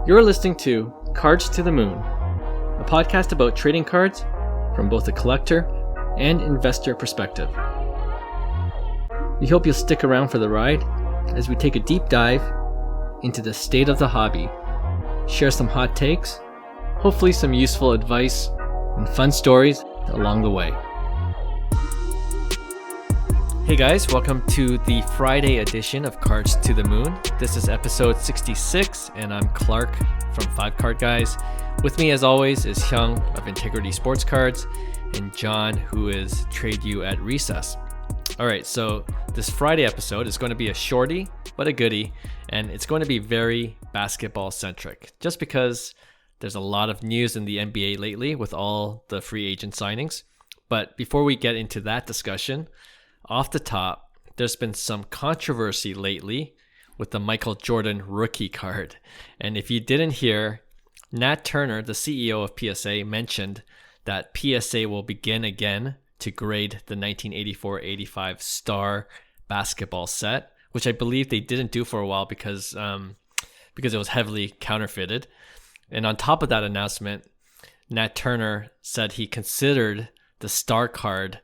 You're listening to Cards to the Moon, a podcast about trading cards from both a collector and investor perspective. We hope you'll stick around for the ride as we take a deep dive into the state of the hobby, share some hot takes, hopefully some useful advice, and fun stories along the way. Hey guys, welcome to the Friday edition of Cards to the Moon. This is episode 66, and I'm Clark from 5 Card Guys. With me, as always, is Hyung of Integrity Sports Cards and John, who is Trade You at Recess. All right, so this Friday episode is going to be a shorty, but a goodie, and it's going to be very basketball-centric, just because there's a lot of news in the NBA lately with all the free agent signings. But before we get into that discussion, off the top, there's been some controversy lately with the Michael Jordan rookie card. And if you didn't hear, Nat Turner, the CEO of PSA, mentioned that PSA will begin again to grade the 1984-85 Star basketball set, which I believe they didn't do for a while because it was heavily counterfeited. And on top of that announcement, Nat Turner said he considered the Star card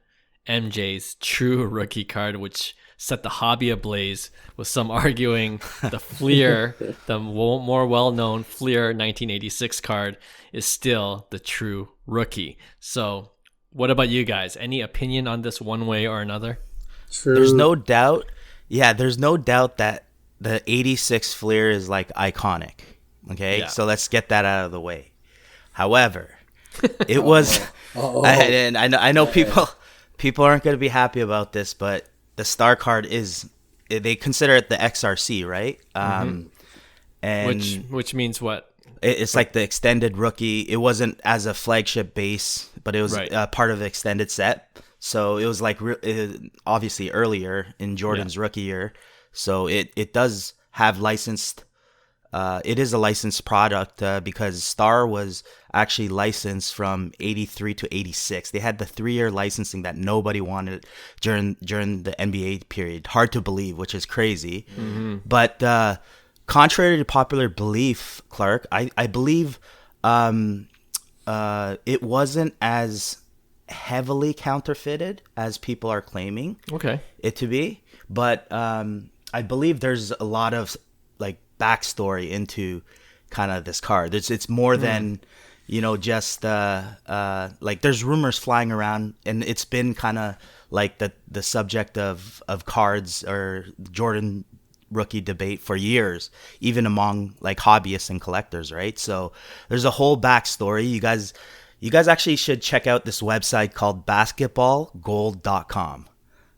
MJ's true rookie card, which set the hobby ablaze, with some arguing the Fleer, the more well-known Fleer 1986 card, is still the true rookie. So what about you guys? Any opinion on this one way or another? True. There's no doubt that the 86 Fleer is like iconic. Okay, So let's get that out of the way. However, it was, and I know people aren't going to be happy about this, but the Star card they consider it the XRC, right? And which means what? It's like the extended rookie. It wasn't as a flagship base, but it was part of the extended set. So it was like obviously earlier in Jordan's rookie year. So it does have licensed. It is a licensed product because Star was actually licensed from 83 to 86. They had the 3-year licensing that nobody wanted during the NBA period. Hard to believe, which is crazy. Mm-hmm. But contrary to popular belief, Clark, I believe it wasn't as heavily counterfeited as people are claiming it to be. But I believe there's a lot of like backstory into kind of this card. It's more than just like there's rumors flying around, and it's been kind of like the subject of cards or Jordan rookie debate for years, even among like hobbyists and collectors, right? So there's a whole backstory. You guys actually should check out this website called basketballgold.com.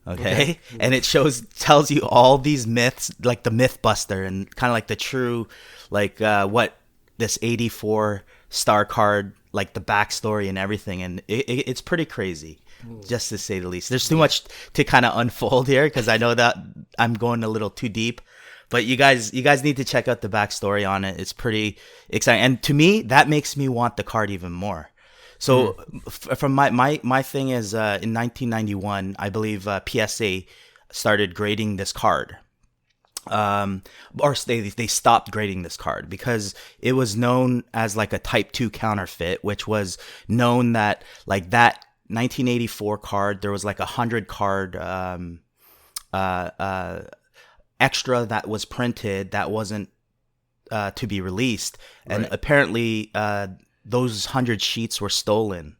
Okay. And it tells you all these myths, like the Mythbuster, and kind of like the true, like what this 84 Star card, like the backstory and everything. And it's pretty crazy, just to say the least. There's too much to kind of unfold here because I know that I'm going a little too deep. But you guys need to check out the backstory on it. It's pretty exciting. And to me, that makes me want the card even more. So from my thing is in 1991, I believe PSA started grading this card. Or they stopped grading this card because it was known as like a type 2 counterfeit, which was known that like that 1984 card, there was like 100 card extra that was printed that wasn't to be released. And apparently those 100 sheets were stolen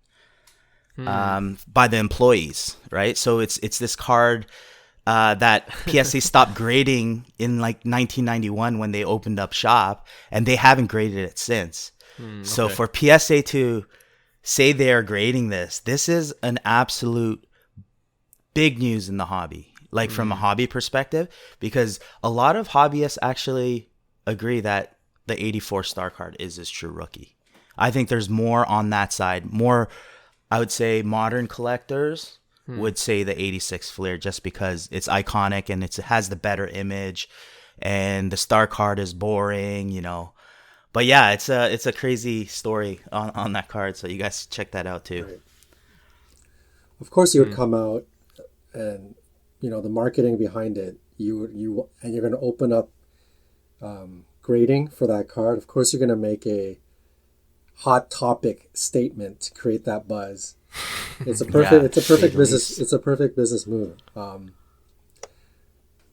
by the employees, right? So it's this card that PSA stopped grading in like 1991 when they opened up shop, and they haven't graded it since. So for PSA to say they are grading this is an absolute big news in the hobby, like from a hobby perspective, because a lot of hobbyists actually agree that the 84 Star card is his true rookie. I think there's more on that side. More, I would say, modern collectors would say the 86 Fleer just because it's iconic and it has the better image, and the Star card is boring, But yeah, it's a crazy story on that card, so you guys check that out too. Right. Of course, you would come out, and the marketing behind it. You're going to open up grading for that card, of course you're going to make a hot topic statement to create that buzz. It's a perfect business move.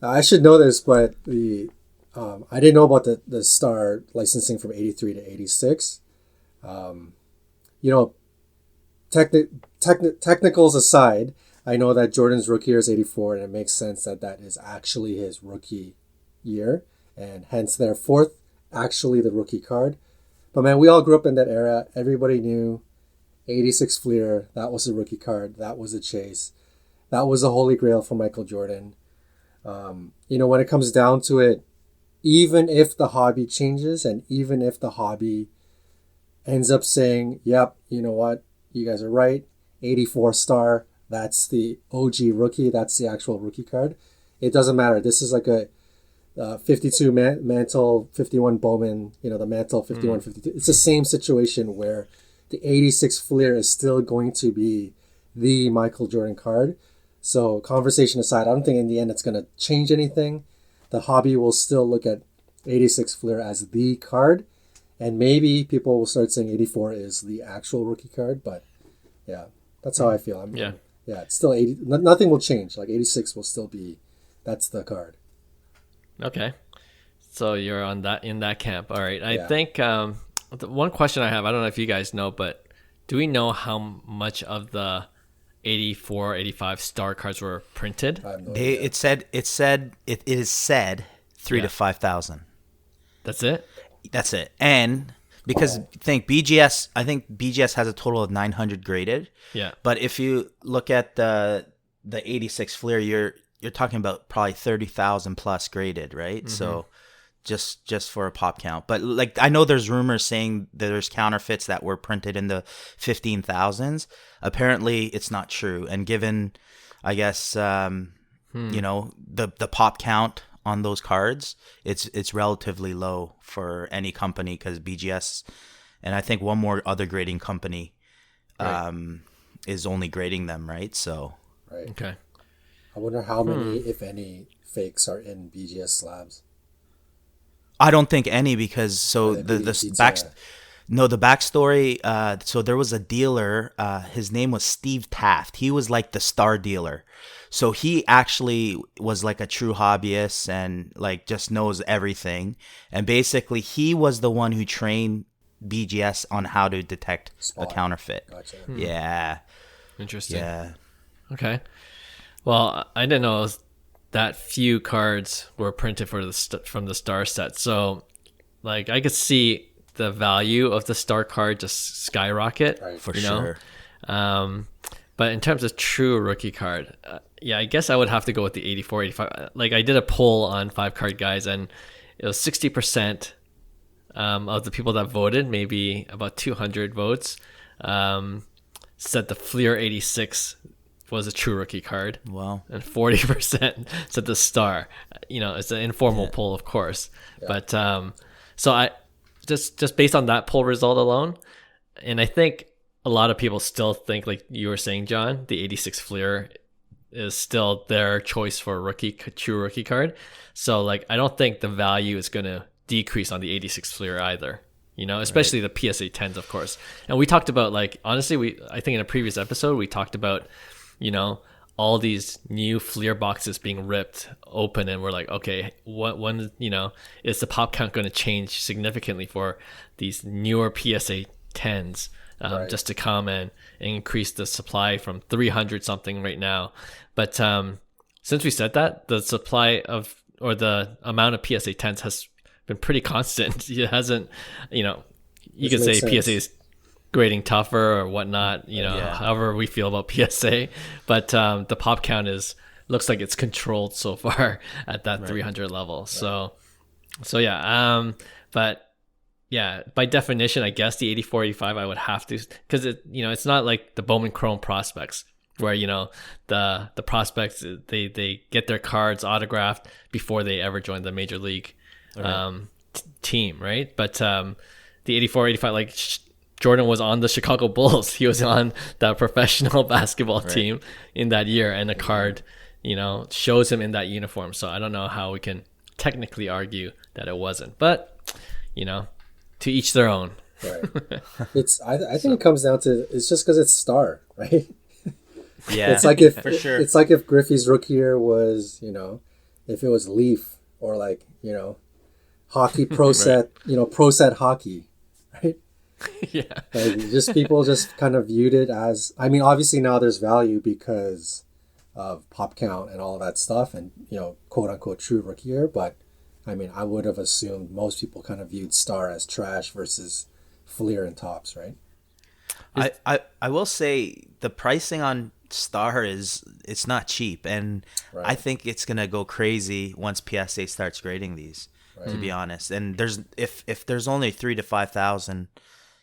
I should know this, but I didn't know about the star licensing from 83 to 86. Technicals aside, I know that Jordan's rookie year is 84, and it makes sense that is actually his rookie year, and hence their fourth, actually the rookie card. But man, we all grew up in that era. Everybody knew 86 Fleer, that was a rookie card. That was a chase. That was the holy grail for Michael Jordan. When it comes down to it, even if the hobby changes and even if the hobby ends up saying, yep, you know what, you guys are right, 84 star, that's the OG rookie, that's the actual rookie card. It doesn't matter. This is like a 52 Mantle, 51 Bowman, the Mantle, 51, 52. It's the same situation where the 86 Fleer is still going to be the Michael Jordan card. So conversation aside, I don't think in the end it's going to change anything. The hobby will still look at 86 Fleer as the card. And maybe people will start saying 84 is the actual rookie card. But yeah, that's how I feel. It's still 80. Nothing will change. Like 86 will still be, that's the card. Okay. So you're in that camp. All right. I think the one question I have, I don't know if you guys know, but do we know how much of the 84, 85 star cards were printed? It is said 3 to 5,000. That's it? That's it. And because I think BGS has a total of 900 graded. Yeah. But if you look at the 86 Fleer, you're talking about probably 30,000 plus graded, right? Mm-hmm. So just for a pop count. But like I know there's rumors saying that there's counterfeits that were printed in the 15,000s. Apparently it's not true. And given I guess the pop count on those cards, it's relatively low for any company because BGS and I think one more other grading company is only grading them, right? So okay. I wonder how many, if any, fakes are in BGS slabs. I don't think any because the backstory. So there was a dealer. His name was Steve Taft. He was like the star dealer. So he actually was like a true hobbyist and like just knows everything. And basically, he was the one who trained BGS on how to detect a counterfeit. Gotcha. Yeah. Interesting. Yeah. Okay. Well, I didn't know that few cards were printed from the star set. So, like, I could see the value of the star card just skyrocket. Right. For sure. But in terms of true rookie card, I guess I would have to go with the 84, 85. Like, I did a poll on 5 Card Guys, and it was 60% of the people that voted, maybe about 200 votes, said the Fleer 86 was a true rookie card. Wow. And 40% said the star. It's an informal poll, of course. Yeah. But so I just based on that poll result alone, and I think a lot of people still think, like you were saying, John, the 86 Fleer is still their choice for a true rookie card. So like I don't think the value is going to decrease on the 86 Fleer either. Especially the PSA 10s, of course. And we talked about, like, honestly, I think in a previous episode we talked about all these new Fleer boxes being ripped open, and we're like, okay, when is the pop count going to change significantly for these newer PSA 10s just to come and increase the supply from 300 something right now? But since we said that, the supply or the amount of PSA 10s has been pretty constant. It hasn't, you could say PSA is grading tougher or whatnot, however we feel about PSA, but the pop count looks like it's controlled so far at that 300 level. Right. So yeah, but yeah, by definition, I guess the 84, 85 I would have to, because it's not like the Bowman Chrome prospects where the prospects they get their cards autographed before they ever join the major league team, right? But the 84, 85, like Jordan was on the Chicago Bulls. He was on that professional basketball team in that year, and the card, shows him in that uniform. So I don't know how we can technically argue that it wasn't. But to each their own. Right. I think it comes down to it's just because it's star, right? Yeah, it's like if for sure. It's like if Griffey's rookie year was, if it was Leaf or like, hockey pro set, pro set hockey, right? Yeah. Like just people just kind of viewed it as, I mean, obviously now there's value because of pop count and all that stuff and, quote unquote true rookie year. But I mean, I would have assumed most people kind of viewed star as trash versus Fleer and tops, right? I will say the pricing on Star it's not cheap, and right. I think it's gonna go crazy once PSA starts grading these. Right. To be honest, and if there's only 3,000 to 5,000,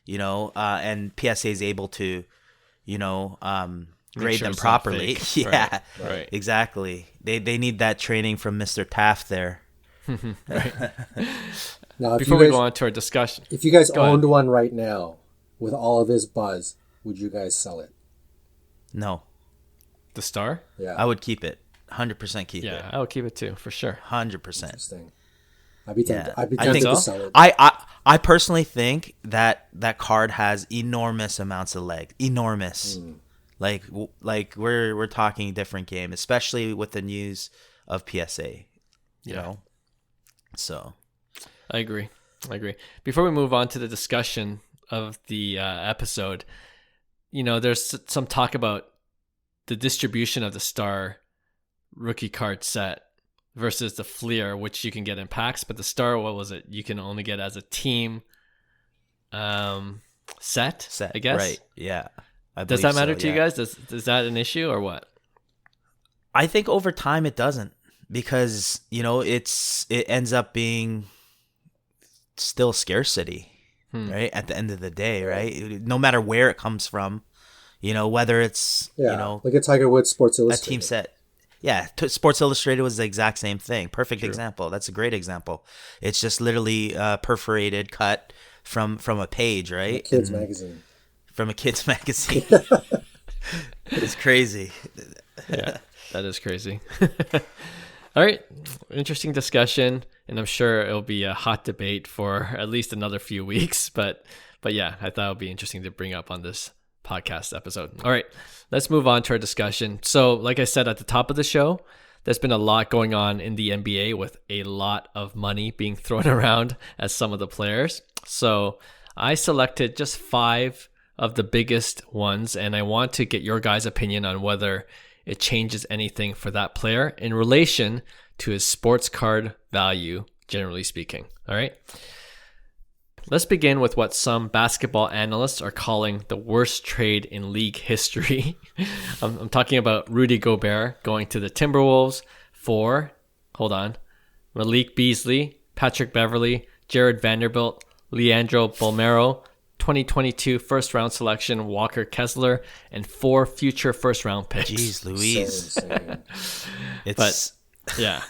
and PSA is able to, grade them properly. Yeah, right. Exactly. They need that training from Mr. Taft there. Right. Now, before we go on to our discussion, if you guys owned one right now with all of this buzz, would you guys sell it? No. The Star? Yeah. I would keep it. 100% keep it. Yeah, I would keep it too, for sure. 100%. Interesting. I'd be tempted to sell it. I personally think that card has enormous amounts of leg. Enormous. Like we're talking different game, especially with the news of PSA. You know? So. I agree. Before we move on to the discussion of the episode, there's some talk about the distribution of the Star rookie card set versus the Fleer, which you can get in packs, but the Star, what was it? You can only get as a team set, I guess. Right, yeah. Does that matter to you guys? Is that an issue or what? I think over time it doesn't, because, it ends up being still scarcity, right? At the end of the day, right? No matter where it comes from, whether it's, like a Tiger Woods Sports Illustrated. A team set. Yeah, Sports Illustrated was the exact same thing. Perfect example. That's a great example. It's just literally perforated, cut from a page, right? Magazine. From a kid's magazine. It's crazy. Yeah, that is crazy. All right, interesting discussion, and I'm sure it'll be a hot debate for at least another few weeks. But yeah, I thought it would be interesting to bring up on this podcast episode. All right, let's move on to our discussion. So, like I said at the top of the show, there's been a lot going on in the NBA with a lot of money being thrown around as some of the players. So I selected just 5 of the biggest ones, and I want to get your guys' opinion on whether it changes anything for that player in relation to his sports card value, generally speaking. All right. Let's begin with what some basketball analysts are calling the worst trade in league history. I'm talking about Rudy Gobert going to the Timberwolves for, Malik Beasley, Patrick Beverley, Jared Vanderbilt, Leandro Bolmaro, 2022 first-round selection Walker Kessler, and 4 future first-round picks. Jeez Louise. But, yeah,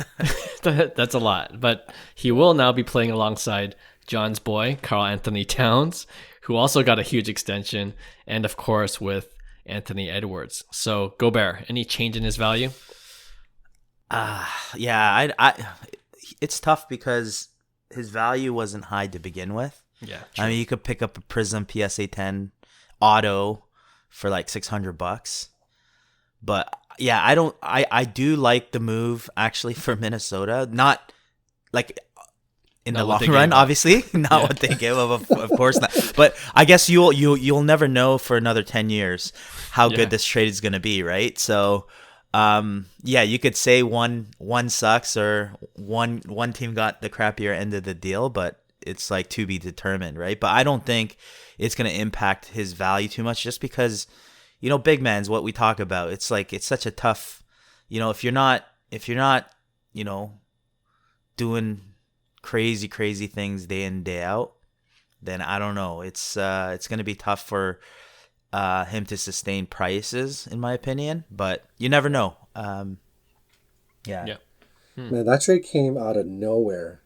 that's a lot. But he will now be playing alongside John's boy, Karl Anthony Towns, who also got a huge extension, and of course with Anthony Edwards. So Gobert, any change in his value? It's tough because his value wasn't high to begin with. Yeah, true. I mean, you could pick up a Prism PSA 10 auto for like $600, but yeah, I do like the move actually for Minnesota. Not like in the long run, obviously, not what they gave up, of course not. But I guess you'll never know for another 10 years how good this trade is going to be, right? So, you could say one sucks or one team got the crappier end of the deal, but it's like to be determined, right? But I don't think it's going to impact his value too much, just because, big man's what we talk about. It's like, it's such a tough, if you're not, doing crazy things day in, day out, then I don't know. It's going to be tough for him to sustain prices, in my opinion, but you never know. Man, that trade came out of nowhere.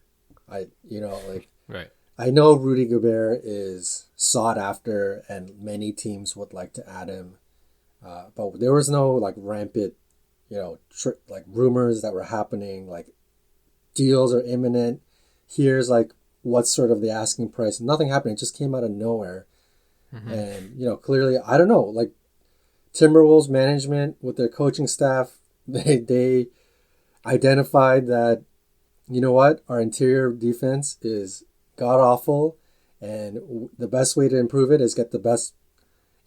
Right. I know Rudy Gobert is sought after and many teams would like to add him. But there was no like rampant, like rumors that were happening, like deals are imminent. Here's like what's sort of the asking price. Nothing happened. It just came out of nowhere. And, you know, clearly, I don't know, like Timberwolves management with their coaching staff, they identified that, you know what, our interior defense is god-awful, and the best way to improve it is get the best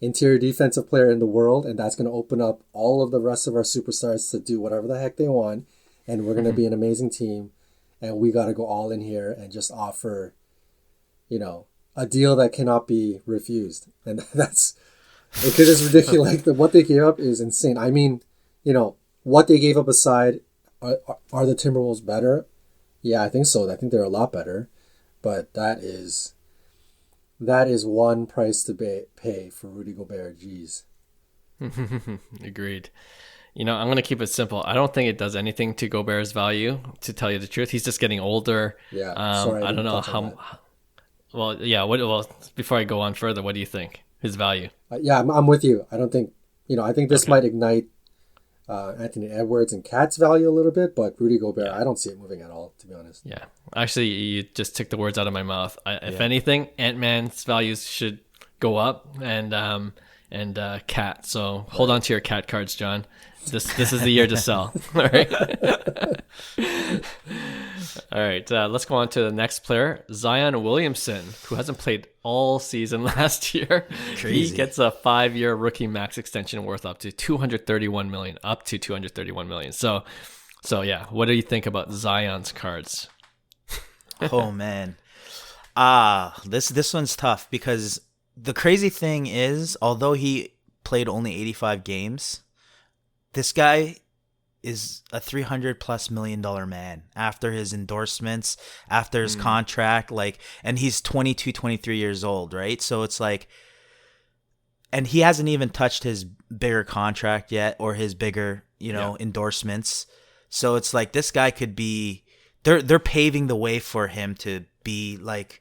interior defensive player in the world, and that's going to open up all of the rest of our superstars to do whatever the heck they want, and we're going to be an amazing team, and we got to go all in here and just offer, you know, a deal that cannot be refused. And that's, because it's ridiculous. Like what they gave up is insane. I mean, you know, what they gave up aside, are the Timberwolves better? Yeah, I think so. I think they're a lot better, but that is one price to pay for Rudy Gobert. Jeez. Agreed. You know, I'm going to keep it simple. I don't think it does anything to Gobert's value, to tell you the truth. He's just getting older. Yeah. Sorry, I don't know how. Well, yeah. Well, before I go on further, what do you think his value? Yeah, I'm with you. I don't think, you know, I think this might ignite Anthony Edwards and Cat's value a little bit, but Rudy Gobert, I don't see it moving at all, to be honest. Yeah. Actually, you just took the words out of my mouth. If anything, Ant-Man's values should go up, and Cat. So hold on to your Cat cards, John. This is the year to sell. All right. All right. Let's go on to the next player, Zion Williamson, who hasn't played all season last year. Crazy. He gets a 5-year rookie max extension worth up to $231 million. Up to $231 million. So yeah. What do you think about Zion's cards? Oh man. This one's tough because the crazy thing is, although he played only 85 games, this guy is a $300+ million man after his endorsements, after his contract, like, and he's 22, 23 years old, right? So it's like, and he hasn't even touched his bigger contract yet or his bigger, endorsements. So it's like this guy could be, they're paving the way for him to be like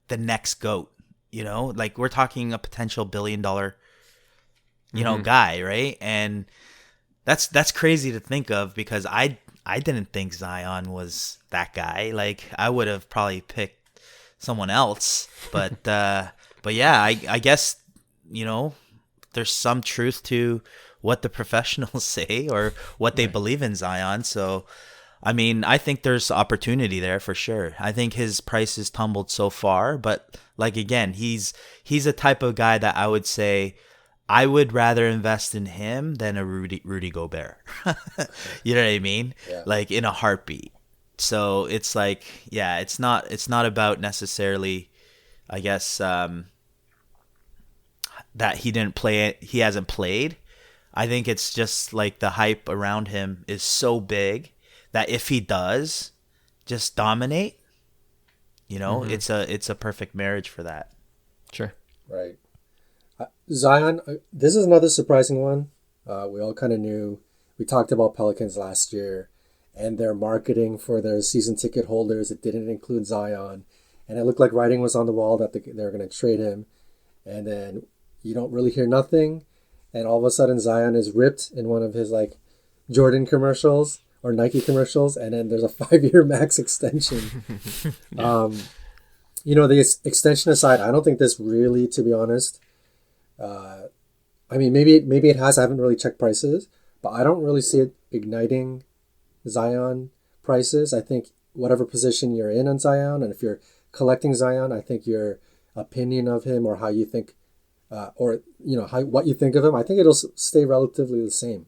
the next GOAT, like we're talking a potential $1 billion, guy, right? And that's crazy to think of because I didn't think Zion was that guy. Like I would have probably picked someone else, but yeah, I guess there's some truth to what the professionals say or what they believe in Zion. So I mean, I think there's opportunity there for sure. I think his price has tumbled so far, but like again, he's a type of guy that I would say I would rather invest in him than a Rudy Gobert. You know what I mean? Yeah. Like in a heartbeat. So it's like, yeah, it's not about necessarily, I guess, that he didn't play it. He hasn't played. I think it's just like the hype around him is so big that if he does just dominate, it's a perfect marriage for that. Sure. Right. Zion, this is another surprising one. We all kind of knew. We talked about Pelicans last year and their marketing for their season ticket holders. It didn't include Zion. And it looked like writing was on the wall that they were going to trade him. And then you don't really hear nothing. And all of a sudden Zion is ripped in one of his like Jordan commercials or Nike commercials. And then there's a 5-year max extension. The extension aside, I don't think this really, to be honest, I mean, maybe it has. I haven't really checked prices, but I don't really see it igniting Zion prices. I think whatever position you're in on Zion, and if you're collecting Zion, I think your opinion of him or how you think, what you think of him, I think it'll stay relatively the same.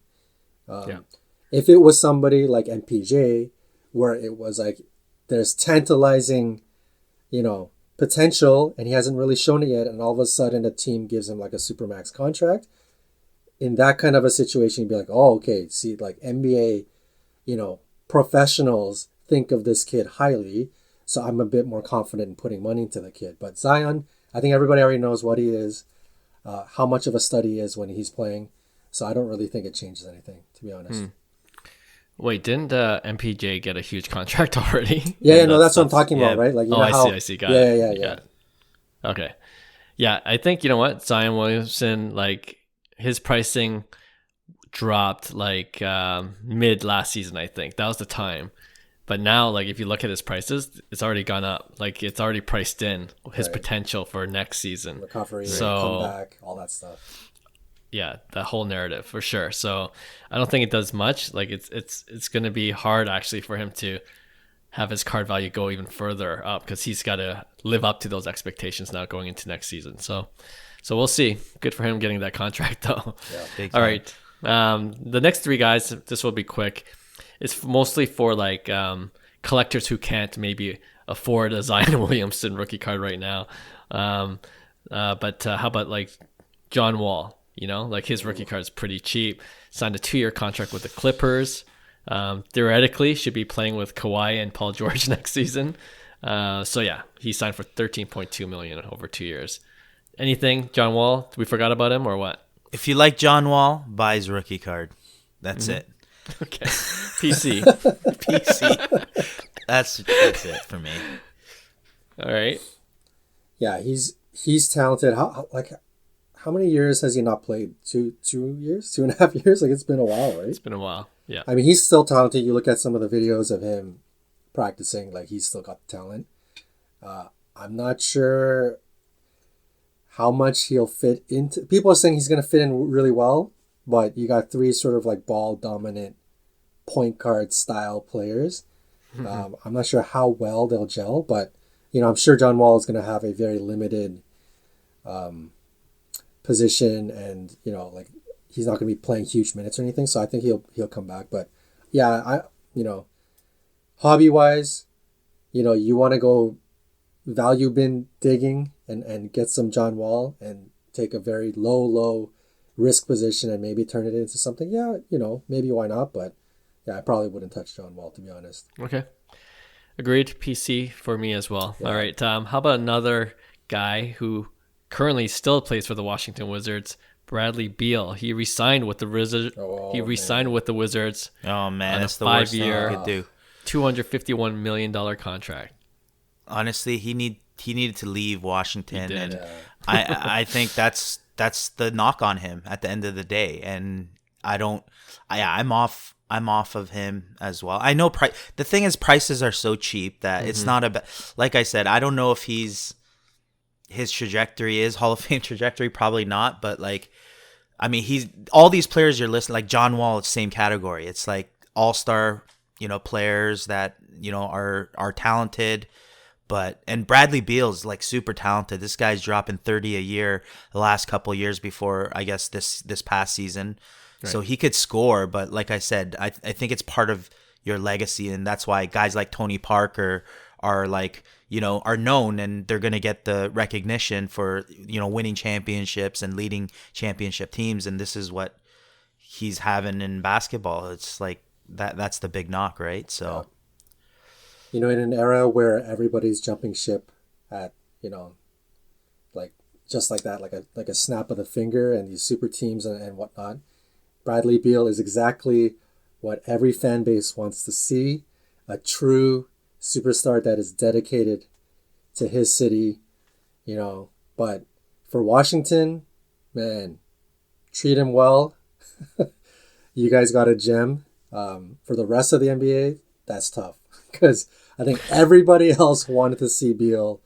If it was somebody like MPJ, where it was like there's tantalizing, potential and he hasn't really shown it yet, and all of a sudden a team gives him like a supermax contract, in that kind of a situation you'd be like, oh, okay, see, like NBA professionals think of this kid highly, so I'm a bit more confident in putting money into the kid. But Zion, I think everybody already knows what he is, how much of a stud he is when he's playing, so I don't really think it changes anything, to be honest. Wait, didn't MPJ get a huge contract already? Yeah, that's what I'm talking about, right? Like, I see. Got it. Yeah. Okay. Yeah, I think, Zion Williamson, like, his pricing dropped, like, mid last season, I think. That was the time. But now, like, if you look at his prices, it's already gone up. Like, it's already priced in his potential for next season. Recovery, comeback, all that stuff. Yeah, that whole narrative for sure. So I don't think it does much. Like, it's going to be hard actually for him to have his card value go even further up because he's got to live up to those expectations now going into next season. So we'll see. Good for him getting that contract though. Yeah, all right. The next three guys, this will be quick. It's mostly for like collectors who can't maybe afford a Zion Williamson rookie card right now. But how about like John Wall? You know, like his rookie card is pretty cheap. Signed a 2-year contract with the Clippers. Theoretically, should be playing with Kawhi and Paul George next season. So yeah, he signed for $13.2 million over 2 years. Anything, John Wall? We forgot about him or what? If you like John Wall, buy his rookie card. That's it. Okay. PC. PC. That's it for me. All right. Yeah, he's talented. How many years has he not played? 2 years? 2.5 years? Like, it's been a while, right? It's been a while. Yeah. I mean, he's still talented. You look at some of the videos of him practicing, like, he's still got the talent. I'm not sure how much he'll fit into. People are saying he's going to fit in really well, but you got 3 sort of like ball dominant point guard style players. I'm not sure how well they'll gel, but I'm sure John Wall is going to have a very limited position, and like he's not going to be playing huge minutes or anything. So I think he'll come back. But yeah, hobby wise, you want to go value bin digging and get some John Wall and take a very low risk position and maybe turn it into something. Yeah, maybe why not? But yeah, I probably wouldn't touch John Wall, to be honest. Okay. Agreed. PC for me as well. Yeah. All right. How about another guy who currently still plays for the Washington Wizards, Bradley Beal. He re-signed with the Wizards. With the Wizards. Oh man, that's the worst thing you could do. $251 million contract. Honestly, he needed to leave Washington, and I think that's the knock on him at the end of the day. And I'm off of him as well. I know the thing is prices are so cheap that it's not like I said, I don't know if his trajectory is Hall of Fame trajectory, probably not, but like, I mean, all these players you're listing, like John Wall, it's same category. It's like all-star, players that, are talented, and Bradley Beal's like super talented. This guy's dropping 30 a year the last couple of years before, I guess, this past season. Right. So he could score, but like I said, I think it's part of your legacy, and that's why guys like Tony Parker are like, are known, and they're going to get the recognition for, winning championships and leading championship teams. And this is what he's having in basketball. It's like that's the big knock, right? So, in an era where everybody's jumping ship at, like just like that, like a snap of the finger, and these super teams and whatnot, Bradley Beal is exactly what every fan base wants to see: a true superstar that is dedicated to his city, but for Washington, man, treat him well. You guys got a gem. For the rest of the NBA, that's tough, because I think everybody else wanted to see Beal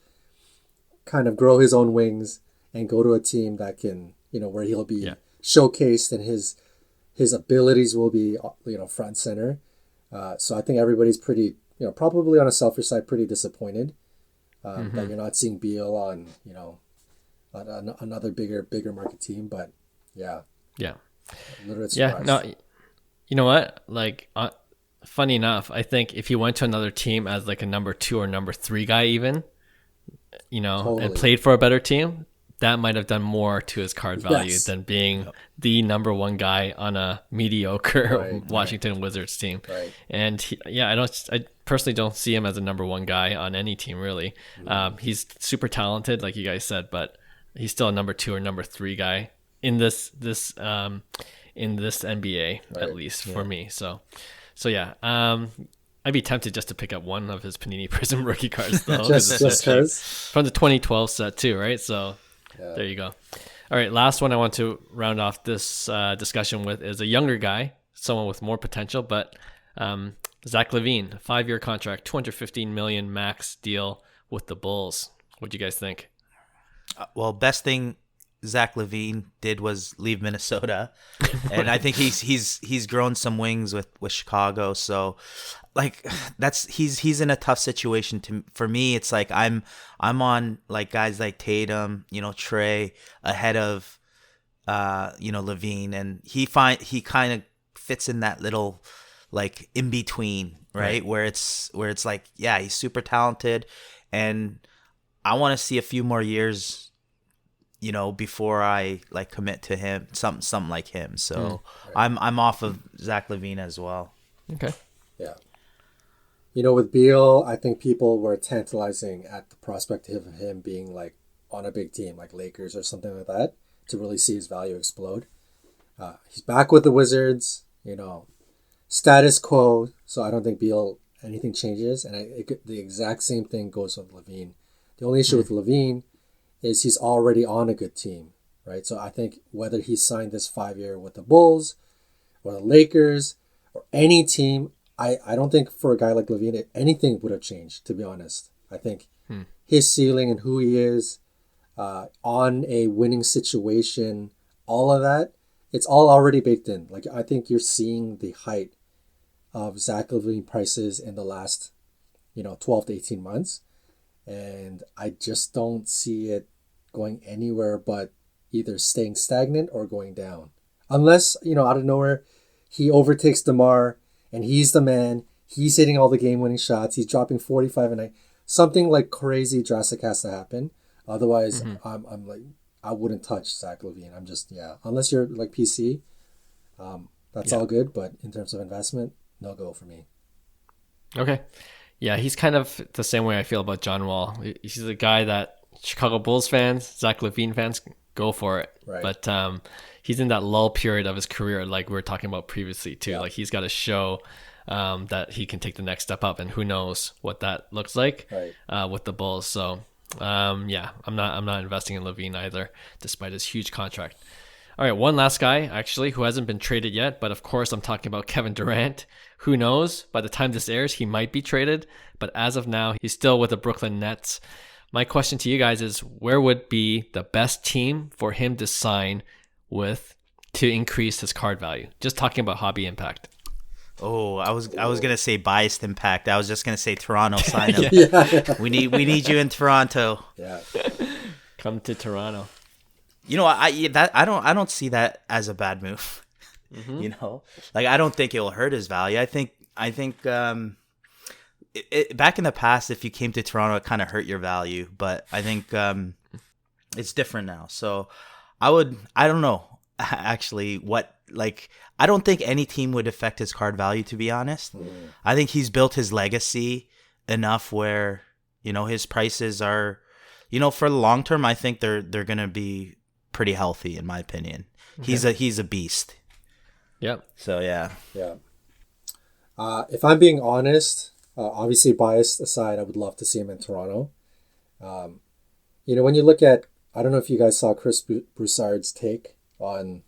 kind of grow his own wings and go to a team that can, where he'll be showcased and his abilities will be, front and center. So I think everybody's pretty, probably on a selfish side, pretty disappointed that you're not seeing Beal on, another bigger market team. But yeah. Yeah. A little bit surprised. Yeah. No, you know what? Like, funny enough, I think if he went to another team as like a number 2 or number 3 guy even, totally. And played for a better team, that might have done more to his card value than being the number 1 guy on a mediocre Washington Wizards team. Right. And I personally don't see him as a number 1 guy on any team really. He's super talented, like you guys said, but he's still a number 2 or number 3 guy in this NBA, at least for me. So yeah. I'd be tempted just to pick up one of his Panini Prism rookie cards though. just because from the 2012 set too, right? So there you go. All right, last one I want to round off this discussion with is a younger guy, someone with more potential, but Zach Lavine, 5-year contract, $215 million max deal with the Bulls. What do you guys think? Well, best thing Zach Lavine did was leave Minnesota, and I think he's grown some wings with Chicago. So, like, he's in a tough situation. For me, it's like I'm on like guys like Tatum, Trey ahead of Lavine, and he kind of fits in that little like in between, right? Where it's like, yeah, he's super talented, and I want to see a few more years, before I like commit to him, something like him. So I'm off of Zach Lavine as well. Okay. Yeah. With Beal, I think people were tantalizing at the prospect of him being like on a big team like Lakers or something like that to really see his value explode. He's back with the Wizards, status quo. So I don't think Beal anything changes, and the exact same thing goes with Lavine. The only issue with Lavine is he's already on a good team, right? So I think whether he signed this 5-year with the Bulls or the Lakers or any team, I don't think for a guy like Lavine anything would have changed, to be honest. I think his ceiling and who he is on a winning situation, all of that, it's all already baked in. Like, I think you're seeing the height of Zach Lavine prices in the last 12 to 18 months. And I just don't see it going anywhere but either staying stagnant or going down. Unless, out of nowhere, he overtakes DeMar and he's the man. He's hitting all the game-winning shots. He's dropping 45 a night. Something like crazy drastic has to happen. Otherwise, I'm like, I wouldn't touch Zach Lavine. I'm just, unless you're like PC, that's all good. But in terms of investment, no go for me. Okay. Yeah, he's kind of the same way I feel about John Wall. He's a guy that Chicago Bulls fans, Zach Lavine fans, go for it. Right. But he's in that lull period of his career, like we were talking about previously too. Yeah. Like, he's got to show that he can take the next step up, and who knows what that looks like with the Bulls. So I'm not investing in Lavine either, despite his huge contract. All right, one last guy, actually, who hasn't been traded yet, but of course I'm talking about Kevin Durant. Who knows? By the time this airs, he might be traded, but as of now, he's still with the Brooklyn Nets. My question to you guys is, where would be the best team for him to sign with to increase his card value? Just talking about hobby impact. Oh, I was gonna say biased impact. I was just gonna say Toronto sign him. We need you in Toronto. Yeah. Come to Toronto. I don't see that as a bad move. Like, I don't think it will hurt his value. I think back in the past, if you came to Toronto, it kind of hurt your value. But I think it's different now. So I don't know actually I don't think any team would affect his card value, to be honest. I think he's built his legacy enough where his prices are, for the long term, I think they're gonna be pretty healthy, in my opinion. Okay. He's a beast. Yep. So yeah. If I'm being honest, obviously biased aside, I would love to see him in Toronto. When you look at, I don't know if you guys saw Chris Broussard's take on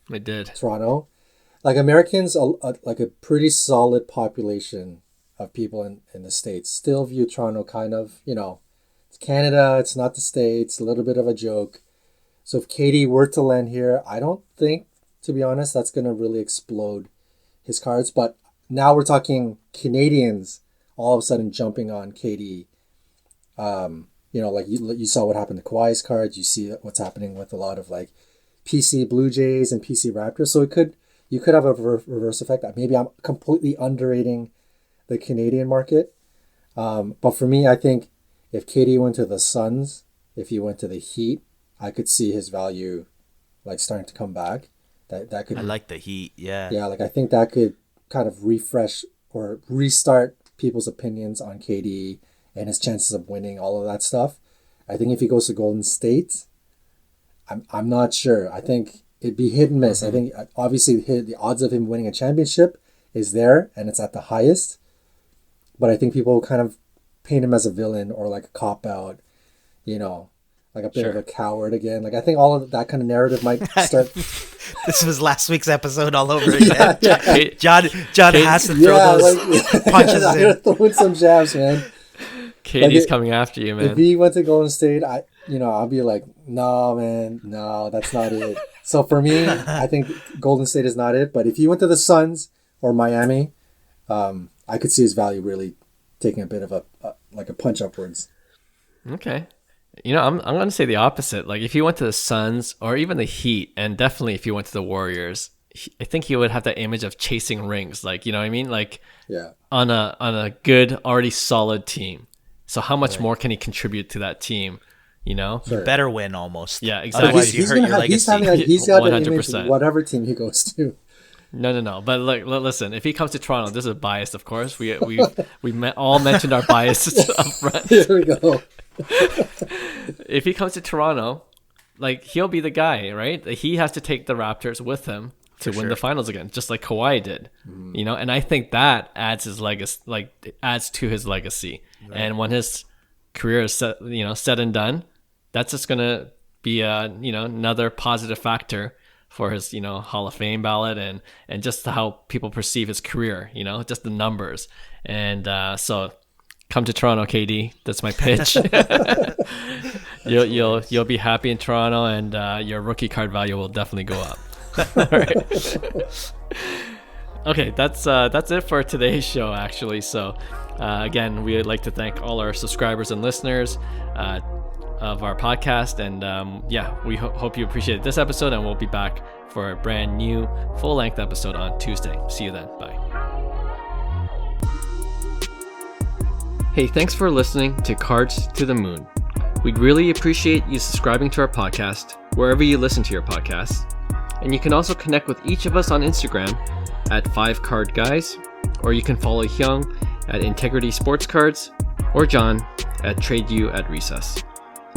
Toronto. Like, Americans, like a pretty solid population of people in the States still view Toronto kind of, it's Canada, it's not the States, a little bit of a joke. So if KD were to land here, I don't think, to be honest, that's going to really explode his cards. But now we're talking Canadians all of a sudden jumping on KD. Like you saw what happened to Kawhi's cards. You see what's happening with a lot of like PC Blue Jays and PC Raptors. So you could have a reverse effect. Maybe I'm completely underrating the Canadian market. But for me, I think if KD went to the Suns, if he went to the Heat, I could see his value like starting to come back. That could. I like the Heat. Yeah. Yeah, like I think that could kind of refresh or restart people's opinions on KD and his chances of winning, all of that stuff. I think if he goes to Golden State, I'm not sure. I think it'd be hit and miss. I think obviously the odds of him winning a championship is there and it's at the highest. But I think people kind of paint him as a villain or like a cop out, like a bit of a coward again. Like I think all of that kind of narrative might start. This was last week's episode all over again. John has to throw those punches I gotta throw in some jabs, man. KD's coming after you, man. If he went to Golden State, I'll be like, no, man, no, that's not it. So for me, I think Golden State is not it. But if he went to the Suns or Miami, I could see his value really taking a bit of a punch upwards. Okay. I'm going to say the opposite. Like if he went to the Suns or even the Heat, and definitely if he went to the Warriors, I think he would have that image of chasing rings. Like, you know what I mean? Like on a good, already solid team. So how much more can he contribute to that team? Sure. You better win almost. Yeah, exactly. Otherwise you hurt your legacy. He's got an image whatever team he goes to. No. But listen, if he comes to Toronto, this is biased, of course. We all mentioned our biases up front. Here we go. If he comes to Toronto, like he'll be the guy, right? He has to take the Raptors with him to win the finals again, just like Kawhi did. And I think that adds his legacy, adds to his legacy. Right. And when his career is said and done, that's just gonna be another positive factor for his Hall of Fame ballot and just how people perceive his career, just the numbers. And so come to Toronto, KD. That's my pitch. You'll be happy in Toronto, and your rookie card value will definitely go up. All right. Okay, that's it for today's show, actually. So again, we would like to thank all our subscribers and listeners of our podcast, and we hope you appreciated this episode, and we'll be back for a brand new full-length episode on Tuesday. See you then. Bye. Hey, thanks for listening to Cards to the Moon. We'd really appreciate you subscribing to our podcast wherever you listen to your podcasts. And you can also connect with each of us on Instagram at 5cardguys, or you can follow Hyung at Integrity Sports Cards, or John at TradeU at Recess.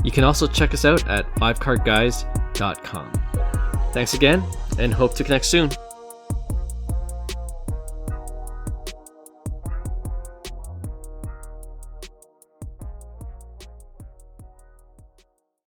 You can also check us out at 5cardguys.com. Thanks again, and hope to connect soon.